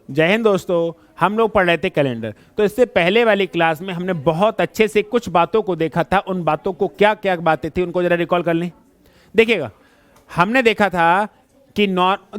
जय हिंद दोस्तों। हम लोग पढ़ रहे थे कैलेंडर। तो इससे पहले वाली क्लास में हमने बहुत अच्छे से कुछ बातों को देखा था। उन बातों को क्या क्या बातें थी उनको जरा रिकॉल कर लें। देखिएगा, हमने देखा था कि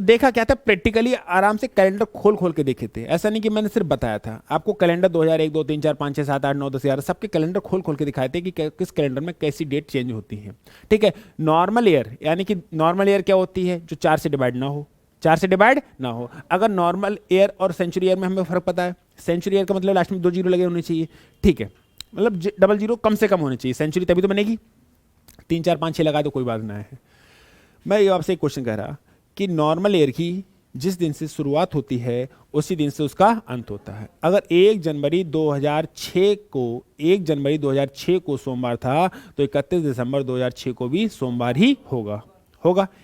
देखा क्या था, प्रैक्टिकली आराम से कैलेंडर खोल खोल के देखे थे। ऐसा नहीं कि मैंने सिर्फ बताया था आपको। कैलेंडर 2001, 2, 3, 4, 5, 6, 7, 8, 9, 10, 11 सबके कैलेंडर खोल खोल के दिखाए थे कि किस कैलेंडर में कैसी डेट चेंज होती है। ठीक है। नॉर्मल ईयर, यानी कि नॉर्मल ईयर क्या होती है? जो 4 से डिवाइड ना हो, 4 से डिवाइड ना हो। अगर नॉर्मल ईयर और सेंचुरी ईयर में हमें फर्क पता है। सेंचुरी ईयर का मतलब लास्ट में 2 जीरो लगे होने चाहिए। ठीक है, मतलब डबल जीरो कम से कम होने चाहिए। सेंचुरी तभी तो बनेगी। 3, 4, 5, 6 लगा तो कोई बात ना है। मैं ये आपसे एक क्वेश्चन कह रहा कि नॉर्मल ईयर की जिस दिन से शुरुआत होती है उसी दिन से उसका अंत होता है। अगर 1 जनवरी 2006 को सोमवार था तो 31 दिसंबर 2006 को भी सोमवार ही होगा।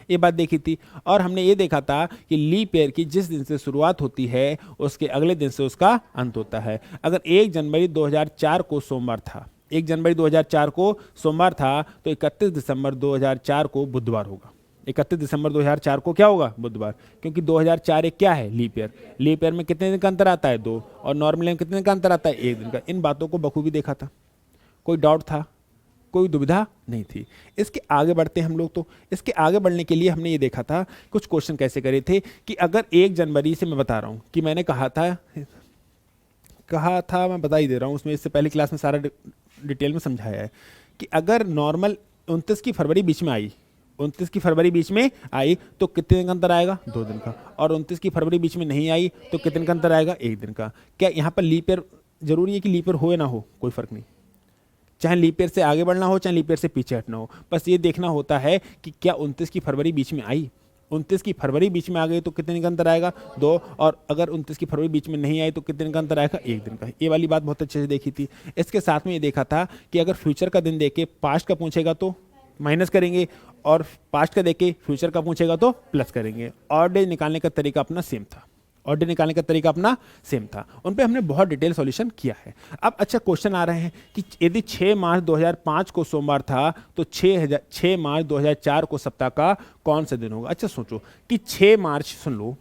ये बात देखी थी। और हमने ये देखा था कि लीप ईयर की जिस दिन से शुरुआत होती है उसके अगले दिन से उसका अंत होता है। अगर 1 जनवरी 2004 को सोमवार था, 1 जनवरी 2004 को सोमवार था तो 31 दिसंबर 2004 को बुधवार होगा। 31 दिसंबर 2004 को क्या होगा? बुधवार। क्योंकि 2004 एक क्या है? Leap year. लीप ईयर में कितने दिन का अंतर आता है? 2। और नॉर्मल में कितने दिन का अंतर आता है? 1 दिन का। इन बातों को बखूबी देखा था। कोई डाउट था? कोई दुविधा नहीं थी। इसके आगे बढ़ते हैं हम लोग। तो इसके आगे बढ़ने के लिए हमने ये देखा था कुछ क्वेश्चन कैसे करे थे कि अगर 1 जनवरी से, मैं बता रहा हूं कि मैंने कहा था, मैं बता ही दे रहा हूं, उसमें इससे पहले क्लास में सारा डिटेल में समझाया है कि अगर नॉर्मल 29 की फरवरी बीच में आई, 29 की फरवरी बीच में आई तो कितने दिन का अंतर आएगा? 2 दिन का। और 29 की फरवरी बीच में नहीं आई तो कितने दिन का अंतर आएगा? 1 दिन का। क्या यहाँ पर लीप ईयर जरूरी है कि लीप ईयर हो या ना हो? कोई फर्क नहीं। चाहे लीप ईयर से आगे बढ़ना हो, चाहे लीप ईयर से पीछे हटना हो, बस ये देखना होता है कि क्या 29 की फरवरी बीच में आई। 29 की फरवरी बीच में आ गई तो कितने दिन का अंतर आएगा? 2। और अगर 29 की फरवरी बीच में नहीं आई तो कितने दिन का अंतर आएगा? 1 दिन का। ये वाली बात बहुत अच्छे से देखी थी। इसके साथ में ये देखा था कि अगर फ्यूचर का दिन देके पास्ट का पूछेगा तो माइनस करेंगे, और पास्ट का देके फ्यूचर का पूछेगा तो प्लस करेंगे। ऑड डे निकालने का तरीका अपना सेम था। उन पे हमने बहुत डिटेल सॉल्यूशन किया है। अब अच्छा क्वेश्चन आ रहे हैं कि यदि 6 मार्च 2005 को सोमवार था तो 6 मार्च 2004 को सप्ताह का कौन सा दिन होगा? अच्छा सोचो कि 6 मार्च, सुन लो,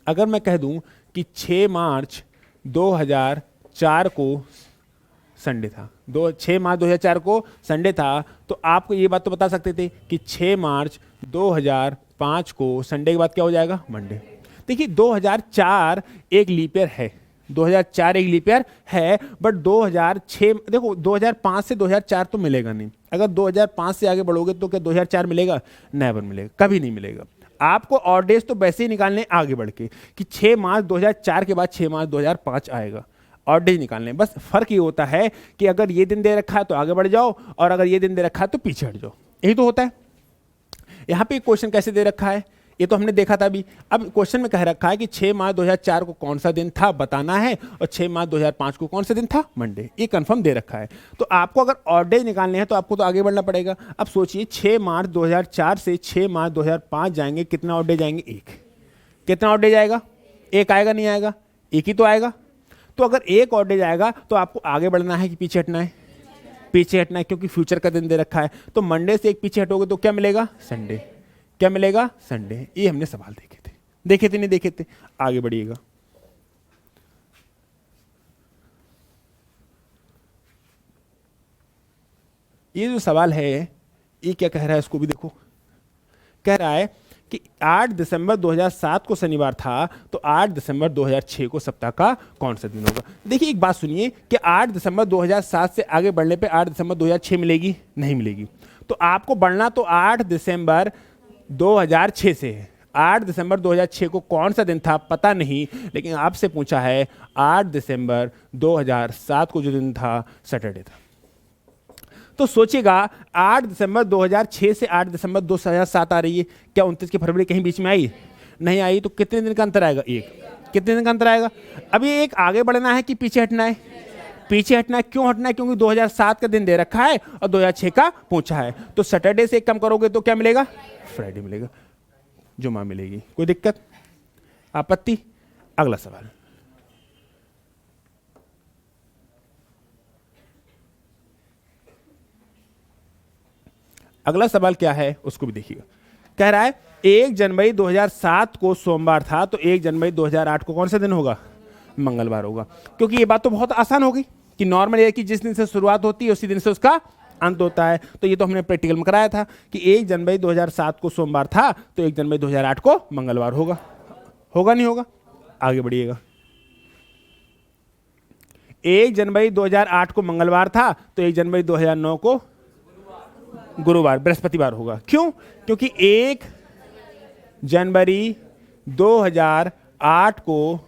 अगर मैं कह दूं कि 6 मार्च 2004 को संडे था, 6 मार्च 2004 को संडे था, तो आपको ये बात तो बता सकते थे कि 6 मार्च 2005 को संडे के बाद क्या हो जाएगा? मंडे। देखिए 2004 एक लीप ईयर है, 2004 एक लीप ईयर है, बट 2006, देखो 2005 से 2004 तो मिलेगा नहीं। अगर 2005 से आगे बढ़ोगे तो क्या 2004 मिलेगा? नेवर मिलेगा, कभी नहीं मिलेगा। आपको ऑड डेज तो वैसे ही निकालने आगे बढ़ के कि 6 मार्च 2004 के बाद 6 मार्च 2005 आएगा। ऑड डेज निकालने, बस फर्क ये होता है कि अगर ये दिन दे रखा है तो आगे बढ़ जाओ, और अगर ये दिन दे रखा है तो पीछे हट जाओ। यही तो होता है। यहां पे क्वेश्चन कैसे दे रखा है ये तो हमने देखा था अभी। अब क्वेश्चन में कह रखा है कि 6 मार्च 2004 को कौन सा दिन था बताना है, और 6 मार्च 2005 को कौन सा दिन था? मंडे। ये कंफर्म दे रखा है। तो आपको अगर ऑड डे निकालने हैं तो आपको तो आगे बढ़ना पड़ेगा। अब सोचिए 6 मार्च 2004 से 6 मार्च 2005 जाएंगे, कितना ऑड डे जाएंगे? 1। कितना ऑड डे जाएगा? 1 आएगा, नहीं आएगा? 1 ही तो आएगा। तो अगर 1 ऑड डे जाएगा तो आपको आगे बढ़ना है कि पीछे हटना है? पीछे हटना है, क्योंकि फ्यूचर का दिन दे रखा है। तो मंडे से 1 पीछे हटोगे तो क्या मिलेगा? संडे। क्या मिलेगा? संडे। ये हमने सवाल देखे थे नहीं देखे थे? आगे बढ़िएगा। ये जो सवाल है ये क्या कह रहा है, इसको भी देखो। कह रहा है कि 8 दिसंबर 2007 को शनिवार था तो 8 दिसंबर 2006 को सप्ताह का कौन सा दिन होगा? देखिए एक बात सुनिए कि 8 दिसंबर 2007 से आगे बढ़ने पे 8 दिसंबर 2006 मिलेगी? नहीं मिलेगी। तो आपको बढ़ना तो 8 दिसंबर 2006 से है। 8 दिसंबर 2006 को कौन सा दिन था पता नहीं, लेकिन आपसे पूछा है 8 दिसंबर 2007 को जो दिन था सैटरडे था। तो सोचिएगा 8 दिसंबर 2006 से 8 दिसंबर 2007 आ रही है, क्या 29 की फरवरी कहीं बीच में आई? नहीं आई। तो कितने दिन का अंतर आएगा? 1। कितने दिन का अंतर आएगा? अभी एक आगे बढ़ना है कि पीछे हटना है? पीछे हटना है। क्यों हटना है? क्योंकि 2007 का दिन दे रखा है और 2006 का पूछा है। तो सैटरडे से 1 कम करोगे तो क्या मिलेगा? फ्राइडे मिलेगा, जुमा मिलेगी। कोई दिक्कत, आपत्ति? अगला सवाल। अगला सवाल क्या है उसको भी देखिएगा। कह रहा है 1 जनवरी 2007 को सोमवार था, तो 1 जनवरी 2008 को कौन सा दिन होगा? मंगलवार होगा। क्योंकि ये बात तो बहुत आसान होगी कि नॉर्मल ईयर की जिस दिन से शुरुआत होती है उसी दिन से उसका अंत होता है। तो ये तो हमने प्रैक्टिकल में कराया था कि 1 जनवरी 2007 को सोमवार था, तो 1 जनवरी 2008 को मंगलवार होगा। होगा नहीं होगा? आगे बढ़िएगा। 1 जनवरी 2008 को मंगलवार था, तो 1 जनवरी 2009 को गुरुवार बृहस्पतिवार होगा। क्यों? क्योंकि 1 जनवरी 2008 को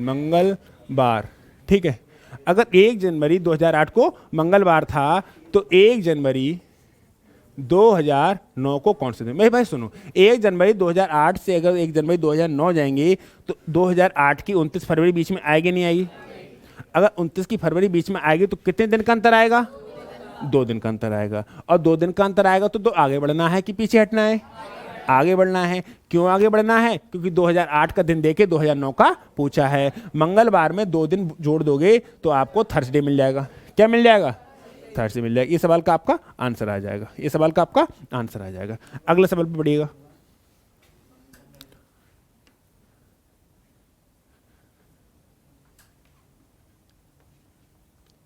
मंगलवार, ठीक है। अगर 1 जनवरी 2008 को मंगलवार था, तो 1 जनवरी 2009 को कौन से दिन? मेरे भाई सुनो, 1 जनवरी 2008 से अगर 1 जनवरी 2009 जाएंगे तो 2008 की 29 फरवरी बीच में आएगी नहीं आएगी? अगर 29 की फरवरी बीच में आएगी तो कितने दिन का अंतर आएगा? 2 दिन का अंतर आएगा। और 2 दिन का अंतर आएगा तो आगे बढ़ना है कि पीछे हटना है? आगे बढ़ना है। क्यों आगे बढ़ना है? क्योंकि 2008 का दिन देके 2009 का पूछा है। मंगलवार में 2 दिन जोड़ दोगे तो आपको थर्सडे मिल जाएगा। क्या मिल जाएगा? थर्सडे मिल जाएगा। ये सवाल का आपका आंसर आ जाएगा। ये सवाल का आपका आंसर आ जाएगा। अगले सवाल पे बढ़िएगा।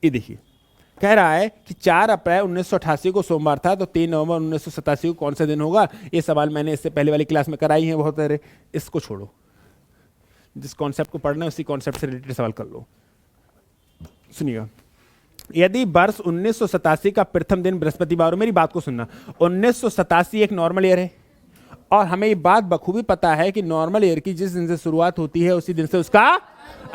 ये देखिए, कह रहा है कि 4 अप्रैल 1988 को सोमवार था, तो 3 नवंबर 1987 को कौन सा दिन होगा? ये सवाल मैंने इससे पहले वाली क्लास में कराई है बहुत सारे। इसको छोड़ो, जिस कॉन्सेप्ट को पढ़ना है उसी कॉन्सेप्ट से रिलेटेड सवाल कर लो। सुनिएगा, यदि वर्ष 1987 का प्रथम दिन बृहस्पतिवार हो, मेरी बात को सुनना, 1987 एक नॉर्मल ईयर है और हमें ये बात बखूबी पता है कि नॉर्मल ईयर की जिस दिन से शुरुआत होती है उसी दिन से उसका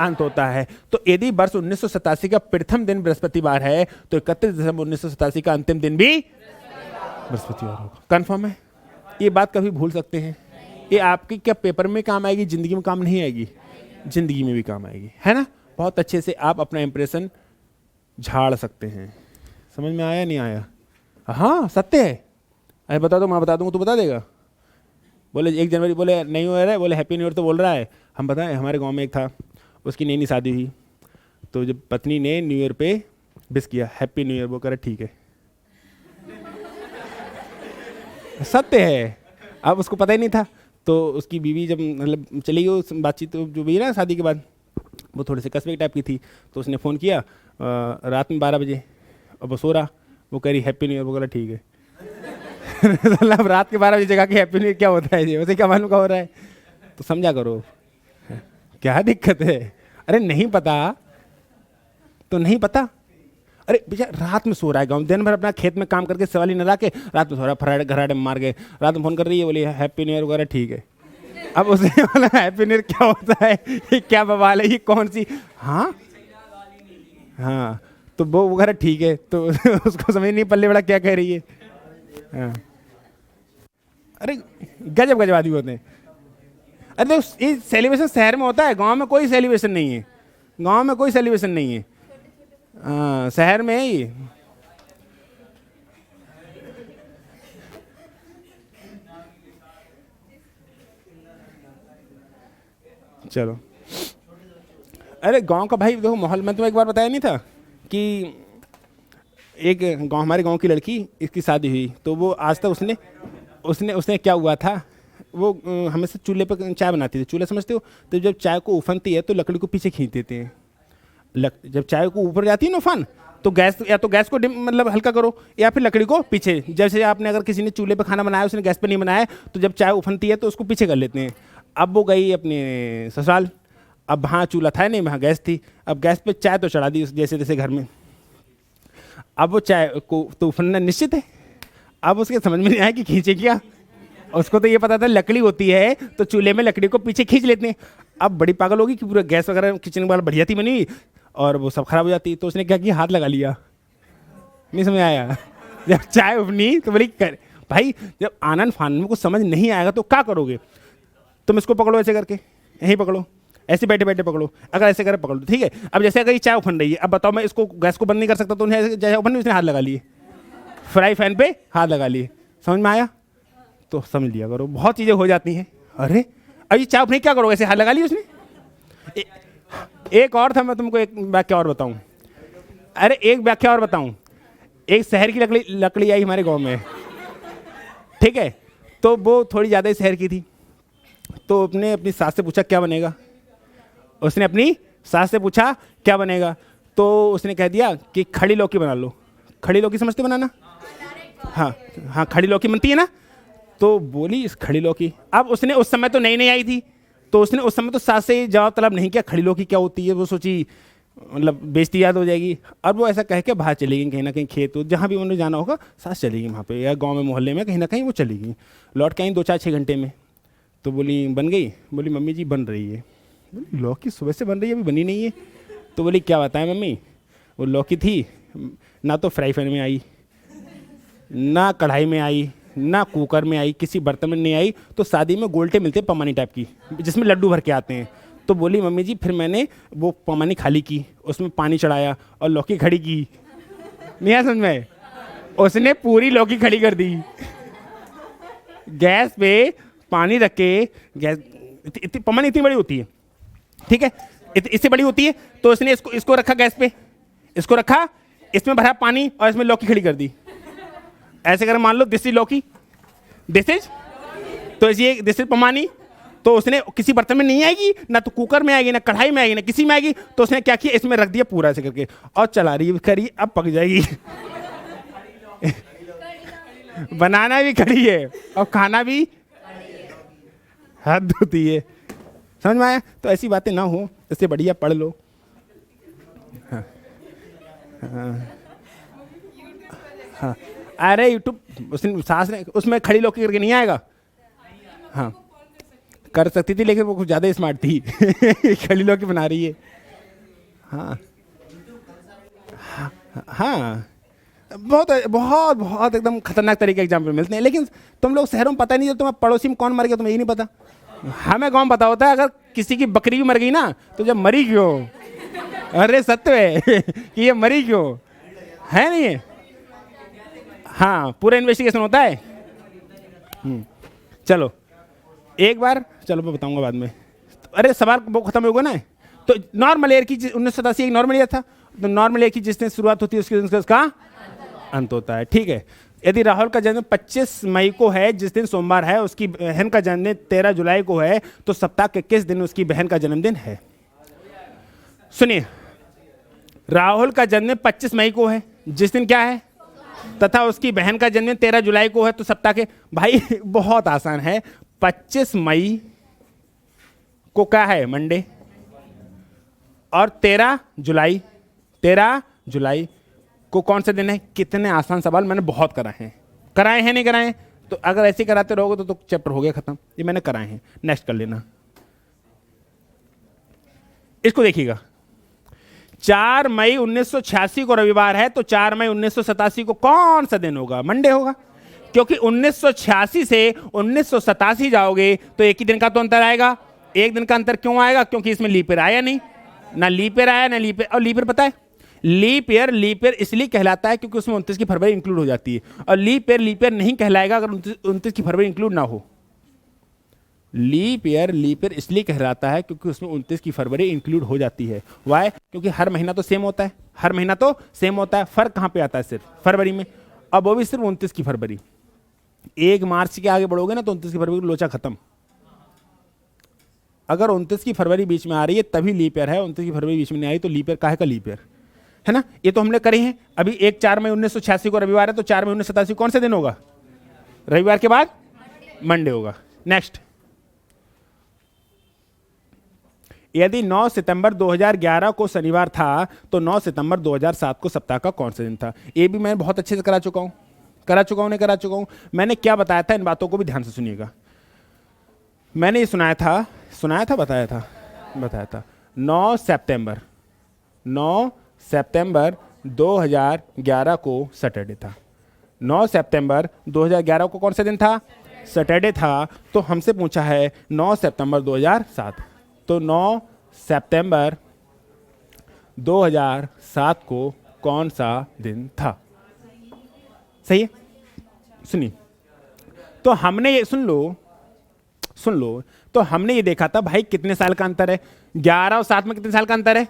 अंत होता है। तो यदि वर्ष 1987 का प्रथम दिन बृहस्पतिवार है तो 31 दिसंबर 1987 का अंतिम दिन भी बृहस्पतिवार होगा। कंफर्म है? ये बात कभी भूल सकते हैं? ये आपकी क्या पेपर में काम आएगी, जिंदगी में काम नहीं आएगी? जिंदगी में भी काम आएगी, है ना। बहुत अच्छे से आप अपना इंप्रेशन झाड़ सकते हैं। समझ में आया नहीं आया? हाँ सत्य है। अरे बता दो, मैं बता दूंगा, तू बता देगा। बोले 1 जनवरी, बोले नहीं हो रहा है, बोले हैप्पी न्यू ईयर तो बोल रहा है। हम बताएं, हमारे गांव में एक था, उसकी नई नई शादी हुई, तो जब पत्नी ने न्यू ईयर पे विश किया हैप्पी न्यू ईयर, वो कह ठीक है। सत्य है। अब उसको पता ही नहीं था, तो उसकी बीवी जब मतलब चली गई बातचीत जो भी ना शादी के बाद, वो थोड़े से कस्बे टाइप की थी, तो उसने फ़ोन किया रात में 12 बजे, अब वो सो रहा, वो कह रही हैप्पी न्यू ईयर, वो कह ठीक है। मतलब रात के 12 बजे जगह कि हैप्पी न्यू ईयर क्या होता है जी, वैसे क्या मालूम क्या हो रहा है? तो समझा करो, क्या दिक्कत है? अरे नहीं पता तो नहीं पता। अरे भैया रात में सो रहा है, गाँव दिन भर अपना खेत में काम करके सवाल ही न ला के रात में सो रहा है, फराडे घराडे में मार गए, रात में फोन कर रही है, बोली हैप्पी न्यू ईयर वगैरह ठीक है। अब उसे बोला हैप्पी न्यू ईयर क्या होता है, ये क्या बवाल है, ये कौन सी? हाँ हाँ, तो वो वगैरह ठीक है, तो उसको समझ नहीं पल्ले बड़ा क्या कह रही है। हाँ। अरे गजब गजब आदमी होते हैं। अरे देखो, ये सेलिब्रेशन शहर में होता है, गांव में कोई सेलिब्रेशन नहीं है। गांव में कोई सेलिब्रेशन नहीं है, शहर में है ये। चलो, अरे गांव का भाई देखो माहौल, मैं तुम्हें एक बार बताया नहीं था कि एक गांव, हमारे गांव की लड़की, इसकी शादी हुई, तो वो आज तक उसने उसने उसने क्या हुआ था, वो हमेशा चूल्हे पर चाय बनाती थी। चूल्हा समझते हो? तो जब चाय को उफनती है तो लकड़ी को पीछे खींच देते हैं। जब चाय को ऊपर जाती है ना उफन, तो गैस, या तो गैस को मतलब हल्का करो या फिर लकड़ी को पीछे। जैसे आपने अगर किसी ने चूल्हे पे खाना बनाया, उसने गैस पे नहीं बनाया, तो जब चाय उफनती है तो उसको पीछे कर लेते हैं। अब वो गई अपने ससुराल, अब वहाँ चूल्हा था नहीं, वहाँ गैस थी। अब गैस पे चाय तो चढ़ा दी जैसे तैसे घर में। अब वो चाय को तो उफनना निश्चित है। अब उसके समझ में नहीं आया कि खींचे क्या। उसको तो ये पता था लकड़ी होती है तो चूल्हे में लकड़ी को पीछे खींच लेते हैं। अब बड़ी पागल होगी कि पूरा गैस वगैरह किचन वाला बढ़िया थी बनी और वो सब खराब हो जाती। तो उसने क्या किया, हाथ लगा लिया। नहीं समझ आया? जब चाय उबनी तो बोली कर भाई, जब आनंद फानंद में कुछ समझ नहीं आएगा तो क्या करोगे? तुम इसको पकड़ो ऐसे करके, यहीं पकड़ो, ऐसे बैठे बैठे पकड़ो, अगर ऐसे करे पकड़ो, ठीक है। अब जैसे अगर ये चाय उफन रही है, अब बताओ मैं इसको गैस को बंद नहीं कर सकता, तो उन्हें जैसे उफन, उसने हाथ लगा लिए, फ्राई पैन पे हाथ लगा लिए। समझ में आया? तो समझ लिया करो, बहुत चीज़ें हो जाती हैं। अरे अब ये चाय उफनी क्या करोगे, ऐसे हाथ लगा लिए उसने। एक और था, मैं तुमको एक व्याख्या और बताऊं। अरे एक व्याख्या और बताऊं। एक शहर की लकड़ी आई हमारे गांव में, ठीक है। तो वो थोड़ी ज़्यादा ही शहर की थी, तो उसने अपनी सास से पूछा क्या बनेगा, उसने अपनी सास से पूछा क्या बनेगा, तो उसने कह दिया कि खड़ी लौकी बना लो। खड़ी लौकी समझते बनाना? हाँ हाँ, खड़ी लौकी बनती है ना। तो बोली इस खड़ी लौकी, अब उसने उस समय तो नई नई आई थी, तो उसने उस समय तो सास से जवाब तलब नहीं किया खड़ी लौकी क्या होती है, वो सोची मतलब बेइज्जती याद हो जाएगी। और वो ऐसा कह के बाहर चली गई कहीं ना कहीं, खेत जहाँ भी उन्हें जाना होगा, सास चली गई वहाँ पे, या गांव में मोहल्ले में कहीं ना कहीं वो चली गई। लौट के आई 2-4-6 घंटे में, तो बोली बन गई? बोली मम्मी जी बन रही है। बोली लौकी सुबह से बन रही है, अभी बनी नहीं है? तो बोली क्या बताएं मम्मी, वो लौकी थी ना तो फ्राई पैन में आई, ना कढ़ाई में आई, ना कुकर में आई, किसी बर्तन में नहीं आई, तो शादी में गोल्टे मिलते पमानी टाइप की जिसमें लड्डू भर के आते हैं। तो बोली मम्मी जी फिर मैंने वो पमानी खाली की, उसमें पानी चढ़ाया और लौकी खड़ी की। नहीं समझ में? उसने पूरी लौकी खड़ी कर दी, गैस पे पानी रख के, गैस पमानी इतनी बड़ी होती है, ठीक है, इससे बड़ी होती है, तो उसने इसको रखा गैस पे, इसको रखा, इसमें भरा पानी और इसमें लौकी खड़ी कर दी। ऐसे कर मान लो दिस इज लौकी, दिस इज, तो ये दिस इज पमानी। तो उसने किसी बर्तन में नहीं आएगी, ना तो कुकर में आएगी, ना कढ़ाई में आएगी, ना किसी में आएगी, तो उसने क्या किया, इसमें रख दिया पूरा ऐसे करके, और चला रही करी, अब पक जाएगी। बनाना भी खड़ी है और खाना भी, हद होती है। समझ में आया? तो ऐसी बातें ना हो, इससे बढ़िया पढ़ लो। हाँ हाँ, अरे यूट्यूब उसने सास ने उसमें खड़ी लौकी करके नहीं आएगा। हाँ कर सकती थी, लेकिन वो कुछ ज़्यादा स्मार्ट थी। खड़ी लौकी बना रही है। हाँ हाँ, बहुत बहुत बहुत एकदम खतरनाक तरीके के एग्जाम्पल मिलते हैं, लेकिन तुम लोग शहरों में पता नहीं, तुम्हें पड़ोसी में कौन मर गया तुम्हें यही नहीं पता। हमें गाँव पता होता है, अगर किसी की बकरी भी मर गई ना, तो जब मरी क्यों, अरे सत्य है कि ये मरी क्यों, है नहीं है? हाँ, पूरा इन्वेस्टिगेशन होता है। चलो एक बार, चलो मैं बताऊंगा बाद में। अरे सवाल वो खत्म होगा ना। तो नॉर्मल ईयर की 1987 एक नॉर्मल ईयर था, तो नॉर्मल ईयर की जिस दिन शुरुआत होती है उसके दिन उसका अंत होता है, ठीक है। यदि राहुल का जन्म 25 मई को है, जिस दिन सोमवार है, उसकी बहन का जन्मदिन 13 जुलाई को है, तो सप्ताह के किस दिन उसकी बहन का जन्मदिन है? सुनिए, राहुल का जन्मदिन 25 मई को है, जिस दिन क्या है, तथा उसकी बहन का जन्मदिन 13 जुलाई को है, तो सप्ताह के, भाई बहुत आसान है। 25 मई को क्या है, मंडे, और 13 जुलाई को कौन सा दिन है? कितने आसान सवाल मैंने बहुत कराए हैं नहीं कराए हैं? तो अगर ऐसे कराते रहोगे तो चैप्टर हो गया खत्म। ये मैंने कराए हैं, नेक्स्ट कर लेना। इसको देखिएगा, 4 मई 1986 को रविवार है, तो 4 मई 1987 को कौन सा दिन होगा? मंडे होगा, क्योंकि 1986 से 1987 जाओगे तो एक ही दिन का तो अंतर आएगा। एक दिन का अंतर क्यों आएगा? क्योंकि इसमें लीप ईयर आया नहीं, ना लीप ईयर आया ना लीप ईयर। और लीप ईयर पता है, लीप ईयर इसलिए कहलाता है क्योंकि उसमें 29 की फरवरी इंक्लूड हो जाती है, और लीप ईयर नहीं कहलाएगा अगर 29 की फरवरी इंक्लूड ना हो। लीप ईयर इसलिए कहलाता है क्योंकि उसमें 29 की फरवरी इंक्लूड हो जाती है। वाई? क्योंकि हर महीना तो सेम होता है, फर्क कहाँ पे आता है? सिर्फ फरवरी में, अब वो भी सिर्फ 29 की फरवरी। 1 मार्च के आगे बढ़ोगे ना तो 29 की फरवरी को लोचा खत्म। अगर 29 की फरवरी बीच में आ रही है तभी लीप ईयर है, 29 की फरवरी बीच में नहीं आई तो लीप ईयर काहे का लीप ईयर है ना। ये तो हमने करे हैं। अभी 4 मई 1986 को रविवार है, तो 4 मई 1987 कौन से दिन होगा? रविवार के बाद मंडे होगा। नेक्स्ट, यदि 9 सितंबर 2011 को शनिवार था तो 9 सितंबर 2007 को सप्ताह का कौन सा दिन था? ये भी मैं बहुत अच्छे से करा चुका हूं। मैंने क्या बताया था, इन बातों को भी ध्यान से सुनिएगा। मैंने ये बताया था 9 सितंबर 2011 को सैटरडे था। 9 सितंबर 2011 को कौन सा दिन था? सैटरडे था। तो हमसे पूछा है 9 सितंबर 2007, तो 9 सितंबर 2007 को कौन सा दिन था? सही है। सुनिए, तो हमने ये सुन लो, तो हमने ये देखा था भाई कितने साल का अंतर है? 11 और 7 में कितने साल का अंतर है?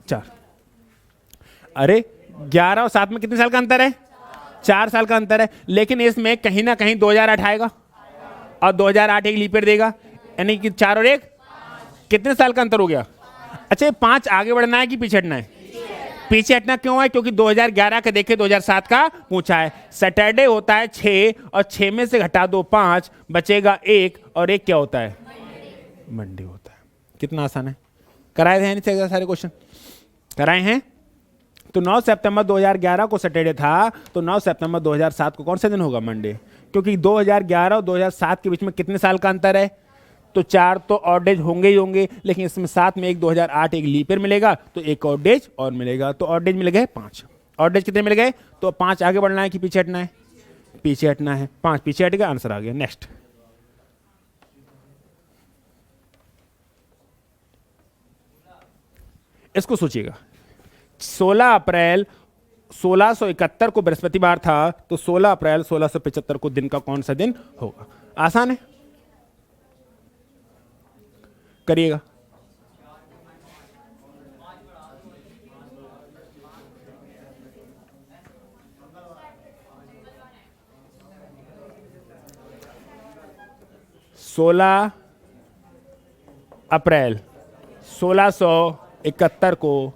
4। अरे 11 और 7 में कितने साल का अंतर है? 4 साल का अंतर है, लेकिन इसमें कहीं ना कहीं 2008 आएगा और 2008 एक लीप ईयर देगा, यानी कि 4 और 1 कितने साल का अंतर हो गया। अच्छा, ये 5 आगे बढ़ना है कि पीछे हटना है? पीछे हटना क्यों है? क्योंकि 2011 का देखे 2007 का पूछा है। सैटरडे होता है 6 और 6 में से घटा दो 5, बचेगा 1 और 1 क्या होता है? मंडे होता है। कितना आसान है। कराए थे नहीं सारे क्वेश्चन कराए हैं। तो 9 सितंबर 2011 को सैटरडे था, तो 9 सितंबर 2007 को कौन सा दिन होगा? मंडे। क्योंकि 2011 और 2007 के बीच में कितने साल का अंतर है? तो 4 तो ऑड डेज होंगे ही होंगे, लेकिन इसमें साथ में एक 2008 एक लीप ईयर मिलेगा, तो एक ऑड डेज और मिलेगा। तो ऑड डेज मिल गए 5। ऑड डेज कितने मिल गए? तो 5 आगे बढ़ना है कि पीछे हटना है? पीछे हटना है। 5 पीछे हट गया, आंसर आ गया। नेक्स्ट, इसको सोचिएगा। 16 अप्रैल 1671 को बृहस्पतिवार था, तो 16 अप्रैल 1675 को दिन का कौन सा दिन होगा? आसान है, करिएगा। सोलह अप्रैल 1671 को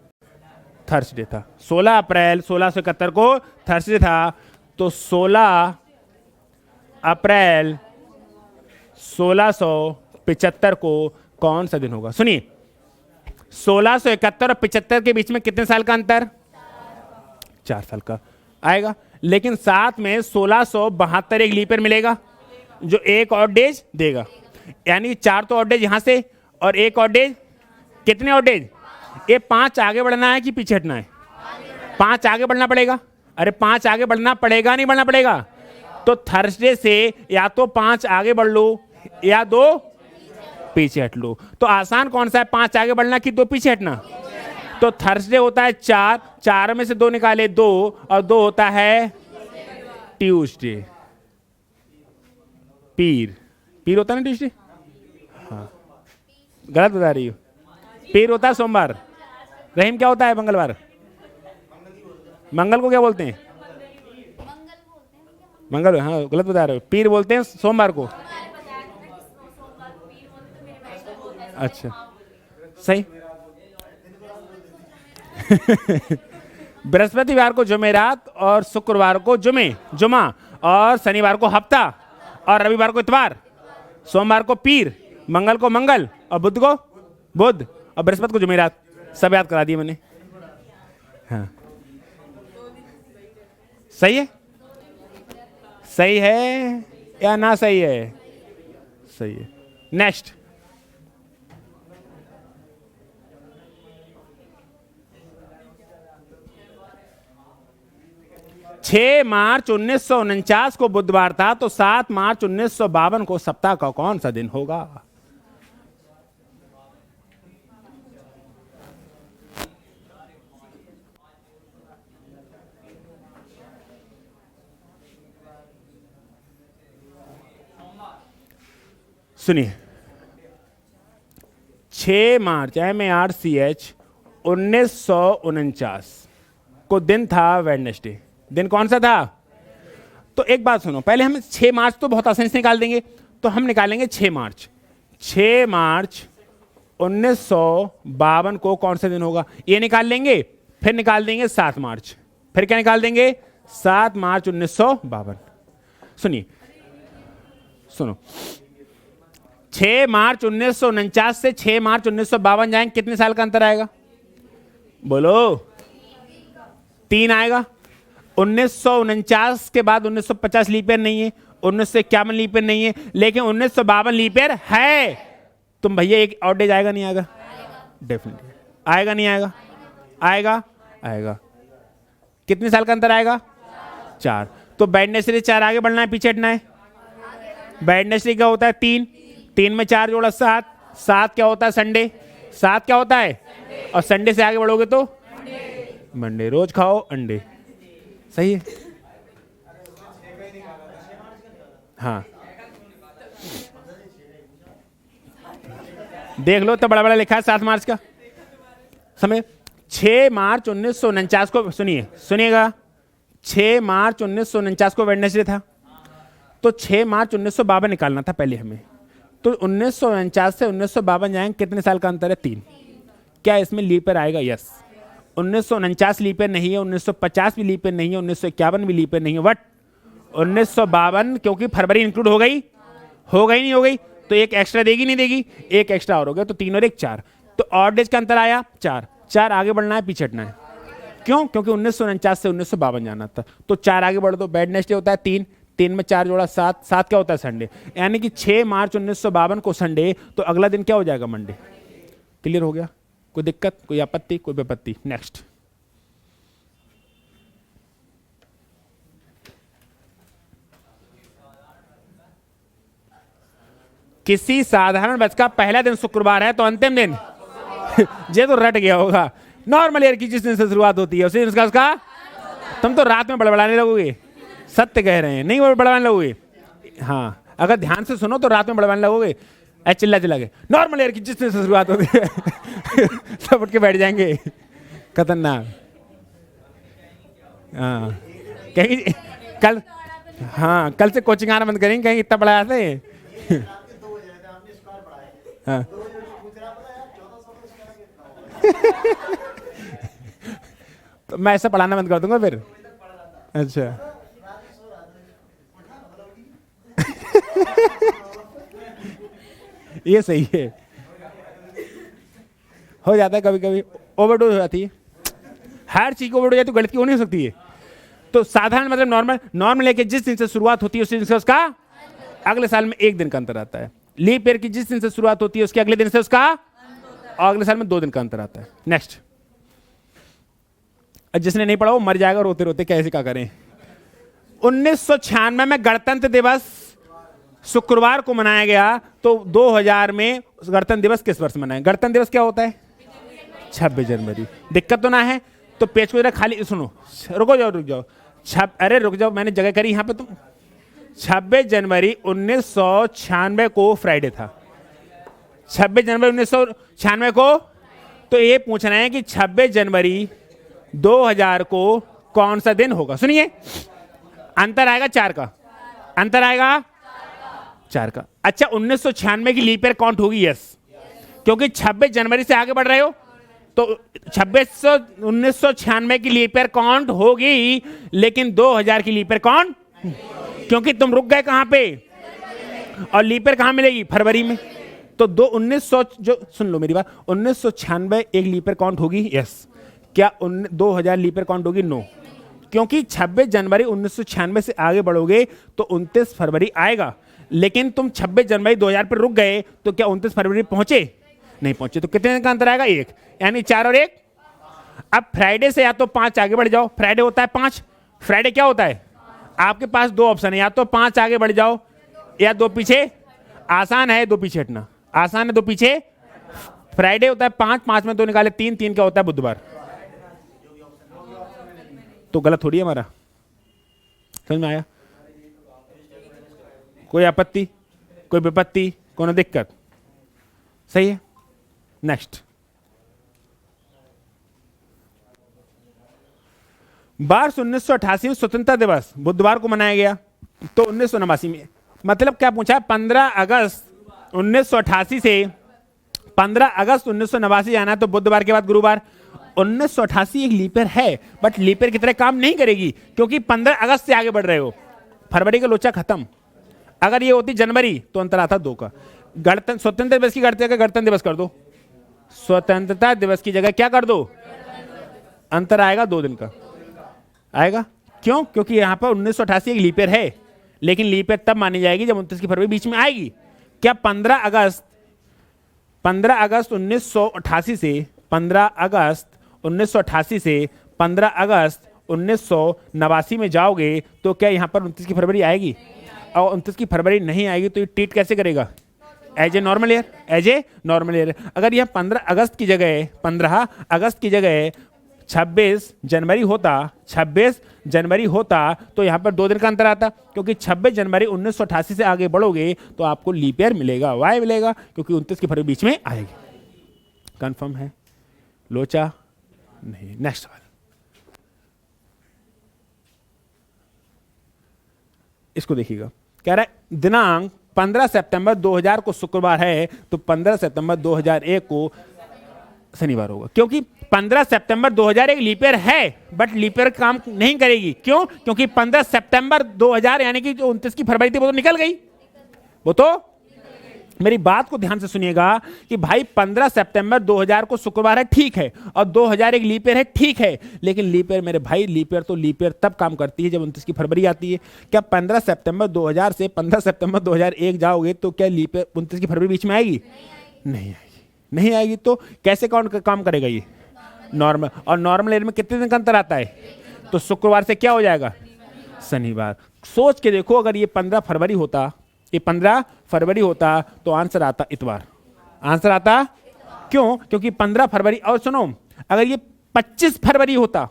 थर्सडे था। 16 अप्रैल 1671 को थर्सडे था, तो 16 अप्रैल 1675 को कौन सा दिन होगा? सुनिए, 1671 और 75 के बीच में कितने साल का अंतर? 4 साल का आएगा, लेकिन साथ में 1672 एक लीप ईयर मिलेगा, जो एक ऑड डेज देगा। यानी 4 तो ऑड डेज यहां से और एक ऑड डेज। कितने ऑड डेज? ये 5 आगे बढ़ना है कि पीछे हटना है? 5 आगे बढ़ना पड़ेगा। अरे 5 आगे बढ़ना पड़ेगा, नहीं बढ़ना पड़ेगा? तो थर्सडे से या तो 5 आगे बढ़ लो या 2 पीछे हट लो। तो आसान कौन सा है? 5 आगे बढ़ना कि 2 पीछे हटना? तो थर्सडे होता है 4, 4 में से 2 निकाले 2, और 2 होता है ट्यूसडे। पीर, पीर होता है ना ट्यूसडे? हाँ, गलत बता रही हो। पीर होता है सोमवार। रहीम क्या होता है? मंगलवार। मंगल को क्या बोलते हैं? मंगल। हाँ, गलत बता रहे हो। पीर बोलते हैं सोमवार को। अच्छा, सही। बृहस्पतिवार को जुमेरात और शुक्रवार को जुमा और शनिवार को हफ्ता और रविवार को इतवार, सोमवार को पीर, मंगल को मंगल और बुध को बुध और बृहस्पति को जुमेरात। सब याद करा दिए मैंने। हाँ, सही है? सही है या ना सही है? सही है। नेक्स्ट, छह मार्च 1949 को बुधवार था, तो 7 मार्च 1952 को सप्ताह का कौन सा दिन होगा? सुनिए, 6 मार्च MARCH 1949 को दिन था वेडनेसडे। दिन कौन सा था? तो एक बात सुनो, पहले हम 6 मार्च तो बहुत आसानी से निकाल देंगे, तो हम निकालेंगे 6 मार्च। 6 मार्च 1952 को कौन सा दिन होगा? ये निकाल लेंगे, फिर निकाल देंगे 7 मार्च, फिर क्या निकाल देंगे? 7 मार्च 1952। सुनिए, सुनो, 6 मार्च 1949 से 6 मार्च 1952 जाएंगे, कितने साल का अंतर आएगा? बोलो। 3 आएगा। 1949 के बाद 1950 लीप ईयर नहीं है, 1951 लीप ईयर नहीं है, लेकिन 1952 लीप ईयर है। तुम भैया एक और डेज आएगा नहीं आएगा? डेफिनेटली आएगा। नहीं आएगा? आएगा, आएगा। कितने साल का अंतर आएगा? 4। तो वेडनेसडे 4 आगे बढ़ना है पीछे हटना है? वेडनेसडे क्या होता है? 3 में 4 जोड़ा 7। 7 क्या होता है? संडे। 7 क्या होता है? और संडे से आगे बढ़ोगे तो मंडे। रोज खाओ अंडे। सही है? हाँ, देख लो तो बड़ा बड़ा लिखा है 7 मार्च का। समय 6 मार्च 1949 को, सुनिएगा, 6 मार्च 1949 को वेडनेसडे था, तो 6 मार्च 1952 निकालना था पहले हमें। तो 1949 से 1952 जाएंगे, कितने साल का अंतर है? 3। क्या इसमें लीप ईयर आएगा? यस। 1949 लीप ईयर नहीं है, 1950 भी लीप ईयर नहीं है, 1951 भी लीप ईयर नहीं है, बट 1952 क्योंकि फरवरी इंक्लूड हो गई नहीं हो गई, तो एक एक्स्ट्रा देगी नहीं देगी, एक एक्स्ट्रा और हो गया, तो 3 और 1 4। तो ऑड डेज का अंतर आया 4 आगे बढ़ना है पीछे हटना है। क्यों? क्योंकि 1949 से 1952 जाना था, तो 4 आगे बढ़ दो। वेडनेसडे होता है 3 में 4 जोड़ा 7 क्या होता है? संडे। यानी कि 6 मार्च 1952 को संडे, तो अगला दिन क्या हो जाएगा? मंडे। क्लियर हो गया? कोई दिक्कत, कोई आपत्ति, कोई विपत्ति? नेक्स्ट। किसी साधारण वर्ष का पहला दिन शुक्रवार है तो अंतिम दिन ये तो रट गया होगा। नॉर्मल ईयर की जिस दिन से शुरुआत होती है उसी दिन उसका तुम तो रात में बड़बड़ाने लगोगे, सत्य कह रहे हैं, नहीं बड़बड़ाने लगोगे। हाँ, अगर ध्यान से सुनो तो रात में बड़बड़ाने लगोगे, चिल्ला के। नॉर्मल ईयर की जिस दिन से शुरुआत होती है सब उठ के बैठ जाएंगे, खतरनाक। हाँ, कहीं कल, हाँ कल से कोचिंग आना बंद करेंगे, कहीं इतना बड़ा आते हैं। हाँ। तो मैं ऐसा पढ़ाना बंद कर दूंगा फिर। अच्छा ये सही है, हो जाता है कभी कभी, ओवरडोज हो जाती है। हर चीज को ओवरडोज जाती है तो गलत की हो नहीं सकती है। तो साधारण मतलब नॉर्मल है कि जिस दिन से शुरुआत होती है उस दिन से उसका अगले साल में 1 दिन का अंतर आता है। लीप ईयर की जिस दिन से शुरुआत होती है उसके अगले दिन से उसका और अगले साल में 2 दिन का अंतर आता है। नेक्स्ट। जिसने नहीं पढ़ा वो मर जाएगा रोते रोते, कैसे क्या करें। 1996 में गणतंत्र दिवस शुक्रवार को मनाया गया, तो 2000 में गणतंत्र दिवस किस वर्ष मनाया? गणतंत्र दिवस क्या होता है? 26 जनवरी। दिक्कत तो ना है? तो पेज को जरा खाली सुनो, रुक जाओ। अरे रुक जाओ, मैंने जगह करी यहाँ पे। तुम 26 जनवरी 1996 को फ्राइडे था। 26 जनवरी 1996 को, तो ये पूछना है कि 26 जनवरी 2000 को कौन सा दिन होगा? सुनिए, अंतर आएगा 4 का, अंतर आएगा 4 का। अच्छा, 1996 की लीप ईयर काउंट होगी? यस, क्योंकि 26 जनवरी से आगे बढ़ रहे हो, तो 1996 की लीप ईयर काउंट होगी, लेकिन 2000 की लीप ईयर काउंट, क्योंकि तुम रुक गए कहां पे, और लीप ईयर कहां मिलेगी? फरवरी में। तो 1900 जो, सुन लो मेरी बात, 1996 एक लीप ईयर काउंट होगी? यस। क्या 2000 लीप ईयर काउंट होगी? नो, क्योंकि 26 जनवरी 1996 से आगे बढ़ोगे तो 29 फरवरी आएगा, लेकिन तुम 26 जनवरी 2000 पर रुक गए, तो क्या 29 फरवरी पहुंचे? नहीं पहुंचे। तो कितने दिन का अंतर आएगा? 1, यानी 4 और 1। अब फ्राइडे से या तो 5 आगे बढ़ जाओ, फ्राइडे होता है 5, फ्राइडे क्या होता है? आपके पास 2 ऑप्शन है, या तो 5 आगे बढ़ जाओ या 2 पीछे। आसान है 2 पीछे हटना, आसान है 2 पीछे। फ्राइडे होता है 5 में 2 निकाले 3 क्या होता है? बुधवार। तो गलत थोड़ी है हमारा, समझ में आया? कोई आपत्ति, कोई विपत्ति, कोई दिक्कत? सही है। नेक्स्ट। वर्ष 1988 में स्वतंत्रता दिवस बुधवार को मनाया गया, तो 1989 में, मतलब क्या पूछा? 15 अगस्त 1988 से 15 अगस्त 1989 जाना है, तो बुधवार के बाद गुरुवार। 1988 एक लीप ईयर है, बट लीप ईयर की तरह काम नहीं करेगी, क्योंकि 15 अगस्त से आगे बढ़ रहे हो, फरवरी का लोचा खत्म। अगर ये होती जनवरी तो अंतर आता 2 का। गणतंत्र स्वतंत्रता दिवस की गणतंत्र दिवस कर दो, स्वतंत्रता दिवस की जगह क्या कर दो? अंतर आएगा 2 दिन का आएगा। क्यों? क्योंकि यहां पर 1988 एक लीप ईयर है, लेकिन लीप ईयर तब मानी जाएगी जब 29 की फरवरी बीच में आएगी। क्या 15 अगस्त 1988 से 15 अगस्त 1988 से 15 अगस्त 1989 में जाओगे तो क्या यहां पर 29 की फरवरी आएगी? और 29 की फरवरी नहीं आएगी तो ये ट्रीट कैसे करेगा? As a normal year, as a normal year. अगर यह 15 अगस्त की जगह 15 अगस्त की जगह 26 जनवरी होता, 26 जनवरी होता, तो यहां पर 2 दिन का अंतर आता, क्योंकि 26 जनवरी 1988 से आगे बढ़ोगे तो आपको लीप ईयर मिलेगा। वाई मिलेगा? क्योंकि 29 की फरवरी बीच में आएगी। कंफर्म है? लोचा नहीं। नेक्स्ट सवाल। इसको देखिएगा, कह रहा है दिनांक 15 सितंबर 2000 को शुक्रवार है, तो 15 सितंबर 2001 को शनिवार होगा, क्योंकि 15 सितंबर 2001 लीप ईयर है, बट लीप ईयर काम नहीं करेगी। क्यों? क्योंकि 15 सितंबर 2000 यानी कि जो 29 की फरवरी थी वो तो निकल गई, वो तो मेरी बात को ध्यान से सुनिएगा कि भाई 15 सितंबर 2000 को शुक्रवार है, ठीक है, और 2001 लीप ईयर है, ठीक है, लेकिन लीप ईयर मेरे भाई, लीप ईयर तो लीप ईयर तब काम करती है जब 29 की फरवरी आती है। क्या 15 सितंबर 2000 से 15 सितंबर 2001 जाओगे तो क्या लीप ईयर 29 की फरवरी बीच में आएगी? नहीं आएगी, नहीं आएगी। तो कैसे कौन काम करेगा ये? नॉर्मल। और नॉर्मल ईयर में कितने दिन का अंतर आता है? तो शुक्रवार से क्या हो जाएगा? शनिवार। सोच के देखो, अगर ये 15 फरवरी होता, ये 15 फरवरी होता तो आंसर आता इतवार, आंसर आता। क्यों? क्योंकि 15 फरवरी, और सुनो, अगर ये 25 फरवरी होता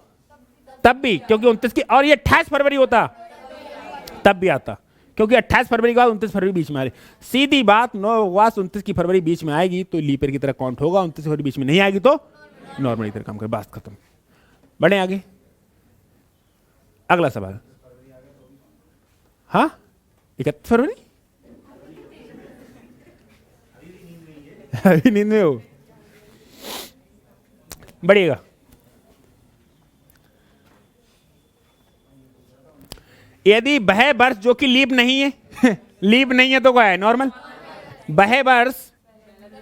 तब भी, क्योंकि 29 की, और ये 28 फरवरी होता तब भी आता, क्योंकि 28 फरवरी के बाद 29 फरवरी बीच में आ रही। सीधी बात, 9 अगस्त 29 की फरवरी बीच में आएगी तो लीप ईयर की तरह काउंट होगा, 29 फरवरी बीच में नहीं आएगी तो नॉर्मल की तरह काम करे, बात खत्म। बढ़े आगे, अगला सवाल। हाँ, 31 फरवरी अभी नींद में हो, बढ़िएगा। यदि वह वर्ष जो कि लीप नहीं है लीप नहीं है तो क्या है? नॉर्मल। वह वर्ष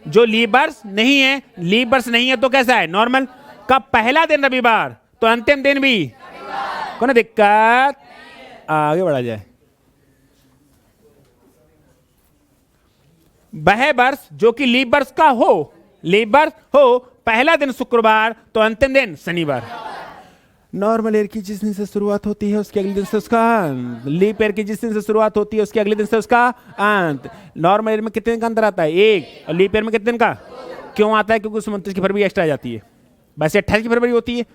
जो लीप वर्ष नहीं है, लीप वर्ष नहीं है तो कैसा है? नॉर्मल। का पहला दिन रविवार तो अंतिम दिन भी, कौन दिक्कत? आगे बढ़ा जाए। वह वर्ष जो कि लीप वर्ष का हो, लीप वर्ष हो, पहला दिन शुक्रवार तो अंतिम दिन शनिवार। नॉर्मल ईयर की जिस दिन से शुरुआत होती है उसके अगले दिन से उसका अंत, लीप ईयर की जिस दिन से शुरुआत होती है उसके अगले दिन से उसका अंत। नॉर्मल ईयर में कितने दिन का अंतर आता है? 1। और लीप ईयर में कितने दिन का? क्यों आता है? क्योंकि उसमें 29 की फरवरी एक्स्ट्रा आ जाती है। वैसे 28 की फरवरी होती है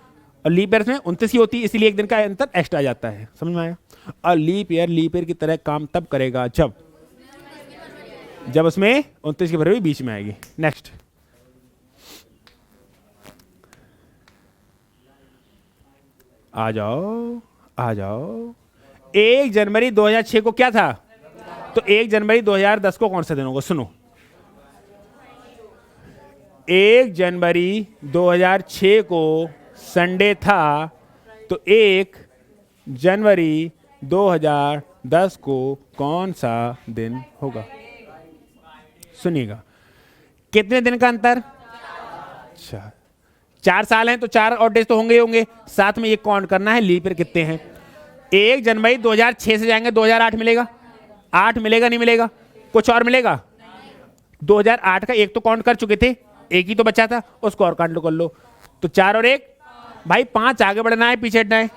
और लीप ईयर में 29 की होती है, इसीलिए एक दिन का अंतर एक्स्ट्रा आ जाता है। समझ में आया? और लीप ईयर की तरह काम तब करेगा जब उसमें 29 की फरवरी बीच में आएगी। नेक्स्ट, आ जाओ। 1 जनवरी 2006 को क्या था? तो 1 जनवरी 2010 को कौन सा दिन होगा? सुनो, 1 जनवरी 2006 को संडे था, तो 1 जनवरी 2010 को कौन सा दिन होगा? सुनिएगा, कितने दिन का अंतर? 4 साल हैं तो 4 और डेज तो होंगे ही होंगे, साथ में ये काउंट करना है लीप ईयर कितने हैं। 1 जनवरी 2006 से जाएंगे 2008 मिलेगा, 8 मिलेगा नहीं मिलेगा? कुछ और मिलेगा? 2008 का एक तो काउंट कर चुके थे, एक ही तो बचा था, उसको और काउंट कर लो। तो 4 और 1 भाई 5। आगे बढ़ना है पीछे हटना है?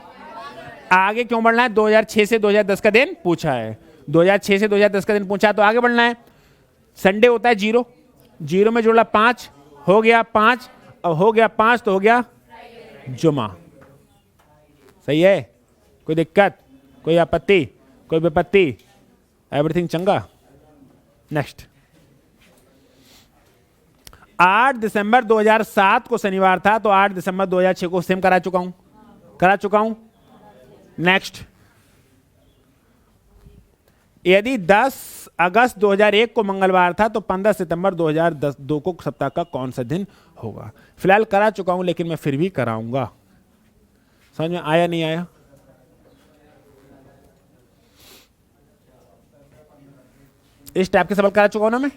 आगे क्यों बढ़ना है? 2006 से 2010 का दिन पूछा है, 2006 से 2010 का दिन पूछा है तो आगे बढ़ना है। संडे होता है 0, 0 में जोड़ा 5, हो गया 5, और हो गया 5 तो हो गया जुमा। सही है? कोई दिक्कत, कोई आपत्ति, कोई विपत्ति? एवरीथिंग चंगा। नेक्स्ट, 8 दिसंबर 2007 को शनिवार था, तो 8 दिसंबर 2006 को सेम करा चुका हूं। नेक्स्ट, यदि 10 अगस्त 2001 को मंगलवार था तो 15 सितंबर 2002 को सप्ताह का कौन सा दिन होगा? फिलहाल करा चुका हूं लेकिन मैं फिर भी कराऊंगा। समझ में आया नहीं आया? इस टाइप के सवाल करा चुका हूं ना मैं।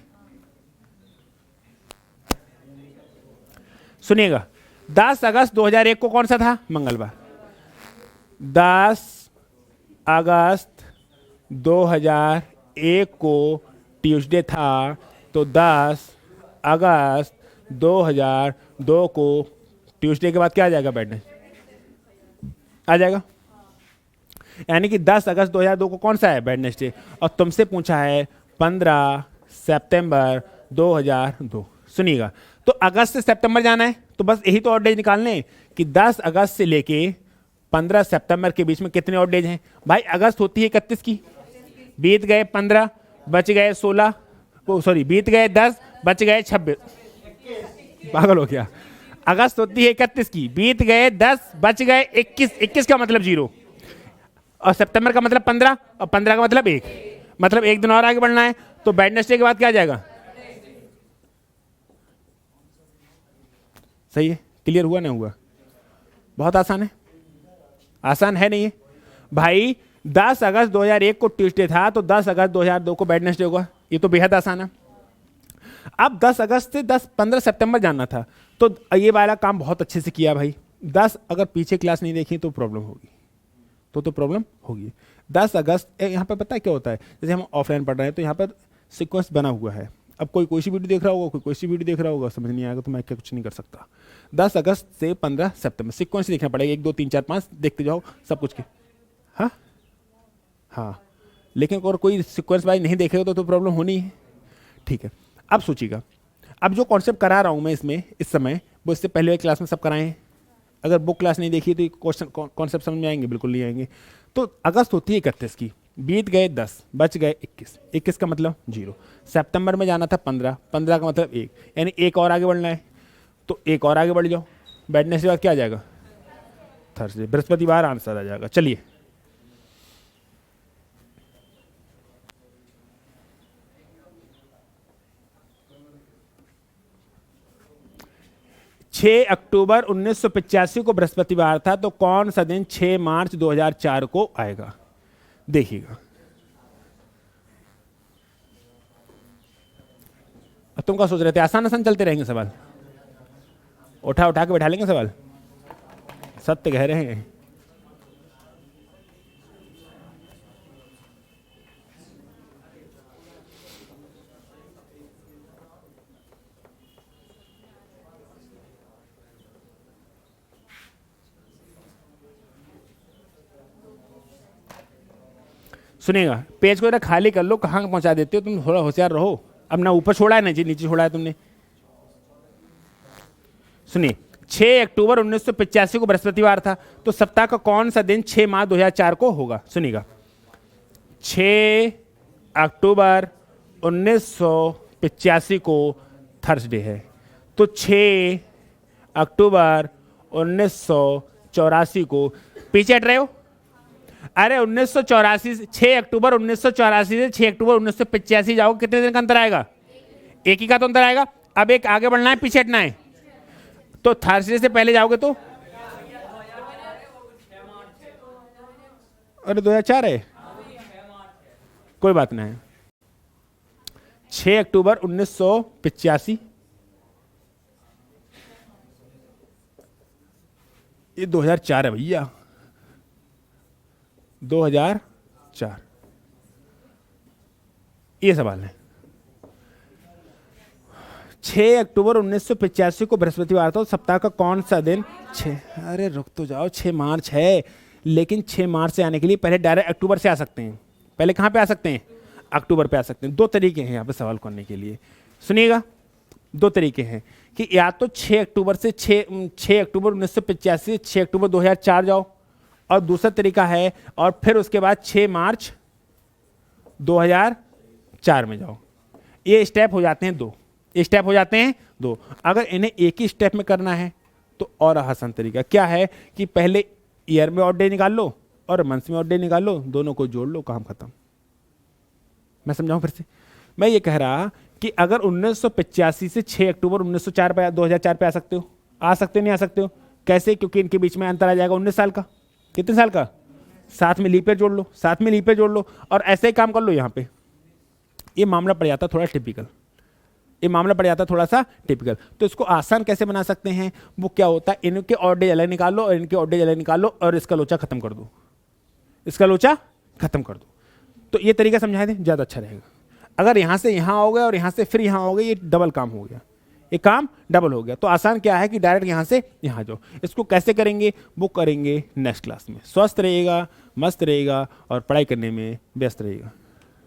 सुनिएगा, 10 अगस्त 2001 को कौन सा था? मंगलवार। 10 अगस्त 2001 को ट्यूसडे था, तो 10 अगस्त 2002 को ट्यूसडे के बाद क्या आ जाएगा? वेडनेसडे आ जाएगा। यानी कि 10 अगस्त 2002 को कौन सा है? वेडनेसडे। और तुमसे पूछा है 15 सितंबर 2002। सुनिएगा, तो अगस्त से सितंबर जाना है तो बस यही तो ऑड डेज निकालने हैं कि 10 अगस्त से लेके 15 सितंबर के बीच में कितने ऑड डेज हैं? भाई अगस्त होती है 31 की, बीत गए 15, बच गए 16, सॉरी बीत गए 10, बच गए 26। पागल हो गया? अगस्त होती है 31 की, बीत गए 10, बच गए 21, 21 का मतलब 0, और सितंबर का मतलब 15 और 15 का मतलब 1, मतलब एक दिन और आगे बढ़ना है। तो वेडनेसडे के बाद क्या आ जाएगा? सही है, क्लियर हुआ ना हुआ? बहुत आसान है, आसान है नहीं है भाई? 10 अगस्त 2001 को ट्यूसडे था, तो 10 अगस्त 2002 को वेडनेसडे होगा। ये तो बेहद आसान है। अब 10 अगस्त से 15 सितंबर जानना था, तो ये वाला काम बहुत अच्छे से किया भाई। 10 अगर पीछे क्लास नहीं देखी तो प्रॉब्लम होगी, तो प्रॉब्लम होगी। 10 अगस्त यहाँ पर पता है क्या होता है, जैसे हम ऑफलाइन पढ़ रहे हैं तो यहाँ पर सीक्वेंस बना हुआ है। अब कोई सी वीडियो देख रहा होगा, कोई सी वीडियो देख रहा होगा, समझ नहीं आएगा तो मैं क्या कुछ नहीं कर सकता। 10 अगस्त से 15 सितंबर सीक्वेंस देखना पड़ेगा, 1 2 3 4 5 देखते जाओ सब कुछ के। हाँ हाँ, लेकिन और कोई सीक्वेंस वाइज नहीं देखेगा तो प्रॉब्लम होनी है। ठीक है, अब सोचिएगा, अब जो कॉन्सेप्ट करा रहा हूँ मैं इसमें इस समय, वो इससे पहले क्लास में सब कराए हैं। अगर बुक क्लास नहीं देखी तो क्वेश्चन कॉन्सेप्ट समझ में आएंगे? बिल्कुल नहीं आएंगे। तो अगस्त होती है 31 की, बीत गए 10, बच गए 21, 21 का मतलब 0। सितंबर में जाना था 15, 15 का मतलब 1, यानी एक और आगे बढ़ना है, तो एक और आगे बढ़ जाओ। बैठने के बाद क्या आ जाएगा? थर्सडे, बृहस्पतिवार आंसर आ जाएगा। चलिए, छह अक्टूबर 1985 को बृहस्पतिवार था, तो कौन सा दिन 6 मार्च 2004 को आएगा? देखिएगा, तुम क्या सोच रहे थे? आसान आसान चलते रहेंगे सवाल, उठा उठा के बैठा लेंगे सवाल। सत्य कह रहे हैं। सुनिएगा, पेज को जरा खाली कर लो, कहाँ पहुंचा देते हो तुम, थोड़ा होशियार रहो। अब ना ऊपर छोड़ा है ना जी नीचे छोड़ा है तुमने। सुनिए, 6 अक्टूबर 1985 को बृहस्पतिवार था, तो सप्ताह का कौन सा दिन 6 मार्च 2004 को होगा? सुनिएगा, 6 अक्टूबर 1985 को थर्सडे है, तो 6 अक्टूबर 1984 को, पीछे हट रहे हो? अरे 1984 से 6 अक्टूबर 1984 से 6 अक्टूबर 1985 जाओ, कितने दिन का अंतर आएगा? एक ही का तो अंतर आएगा। अब एक आगे बढ़ना है, पीछे हटना है, तो थर्सडे से पहले जाओगे तो अरे 2004 है, कोई बात नहीं। 6 अक्टूबर 1985, ये 2004 है भैया, 2004 ये सवाल है। 6 अक्टूबर 1985 को बृहस्पतिवार था, सप्ताह का कौन सा दिन 6? अरे रुक तो जाओ, 6 मार्च है, लेकिन 6 मार्च से आने के लिए पहले डायरेक्ट अक्टूबर से आ सकते हैं। पहले कहाँ पे आ सकते हैं? अक्टूबर पे आ सकते हैं। दो तरीके हैं यहाँ पे सवाल करने के लिए, सुनिएगा, दो तरीके हैं कि या तो 6 अक्टूबर से 6 अक्टूबर 1985 से 6 अक्टूबर 2004 जाओ, और दूसरा तरीका है और फिर उसके बाद 6 मार्च 2004 में जाओ। ये स्टेप हो जाते हैं दो, ये स्टेप हो जाते हैं दो। अगर इन्हें एक ही स्टेप में करना है तो और आसान तरीका क्या है कि पहले ईयर में ऑड डे निकाल लो और मंथ में ऑड डे निकाल लो, दोनों को जोड़ लो, काम खत्म। मैं समझाऊं फिर से? मैं ये कह रहा कि अगर 1985 से 6 अक्टूबर 1904 पे 2004 पे आ सकते हो, आ सकते हो, नहीं आ सकते हो? कैसे? क्योंकि इनके बीच में अंतर आ जाएगा 19 साल का। कितने साल का? साथ में लीप ईयर जोड़ लो, साथ में लीप ईयर जोड़ लो, और ऐसे ही काम कर लो। यहाँ पे ये मामला पड़ जाता थोड़ा टिपिकल, ये मामला पड़ जाता थोड़ा सा टिपिकल। तो इसको आसान कैसे बना सकते हैं? वो क्या होता है, इनके ऑड डे अलग निकाल लो और इनके ऑड डे अलग निकाल लो और इसका लोचा खत्म कर दो, इसका लोचा खत्म कर दो। तो ये तरीका समझा दें, ज़्यादा अच्छा रहेगा। अगर यहाँ से यहाँ हो गया और यहाँ से फिर यहाँ हो गया, ये डबल काम हो गया, ये काम डबल हो गया। तो आसान क्या है कि डायरेक्ट यहाँ से यहाँ जाओ। इसको कैसे करेंगे वो करेंगे नेक्स्ट क्लास में। स्वस्थ रहेगा, मस्त रहेगा और पढ़ाई करने में व्यस्त रहेगा।